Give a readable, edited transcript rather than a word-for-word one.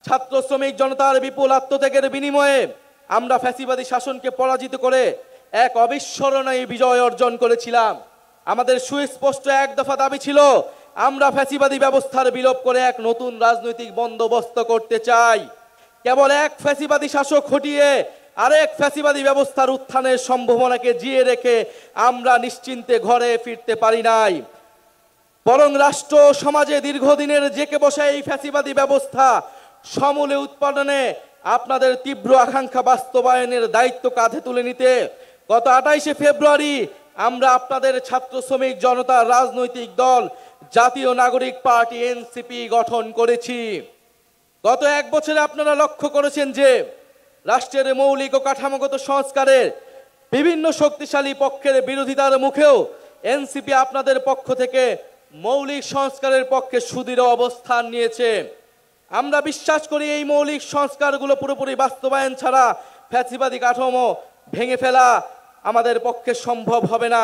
ছাত্র শ্রমিক জনতার বিপুল আত্মত্যাগের বিনিময়ে আমরা ফ্যাসিবাদী শাসনকে পরাজিত করে এক অবিস্মরণীয় বিজয় অর্জন করেছিলাম। আমাদের সুস্পষ্ট এক দফা দাবি ছিল, আমরা ফ্যাসিবাদী ব্যবস্থার বিলোপ করে এক নতুন রাজনৈতিক বন্দোবস্ত করতে চাই। কেবল এক ফ্যাসিবাদী শাসক হটিয়ে আরেক ফ্যাসিবাদী ব্যবস্থার উত্থানের সম্ভাবনাকে জিয়ে রেখে আমরা নিশ্চিন্তে ঘরে ফিরতে পারি নাই, বরং রাষ্ট্র সমাজে দীর্ঘদিনের জেকে বসা এই ফ্যাসিবাদী ব্যবস্থা সমূলে উৎপাদনে আপনাদের তীব্র আকাঙ্ক্ষা বাস্তবায়নের দায়িত্ব কাঁধে তুলে নিতে গত 28শে ফেব্রুয়ারি আমরা আপনাদের ছাত্র শ্রমিক জনতা রাজনৈতিক দল জাতীয় নাগরিক পার্টি এনসিপি গঠন করেছি। গত এক বছরে আপনারা লক্ষ্য করেছেন যে রাষ্ট্রের মৌলিক ও কাঠামোগত সংস্কারের বিভিন্ন শক্তিশালী পক্ষের বিরোধিতার মুখেও এনসিপি আপনাদের পক্ষ থেকে মৌলিক সংস্কারের পক্ষে সুদৃঢ় অবস্থান নিয়েছে। আমরা বিশ্বাস করি এই মৌলিক সংস্কারগুলো পুরোপুরি বাস্তবায়ন ছাড়া ফ্যাসিবাদী কাঠামো ভেঙে ফেলা আমাদের পক্ষে সম্ভব হবে না।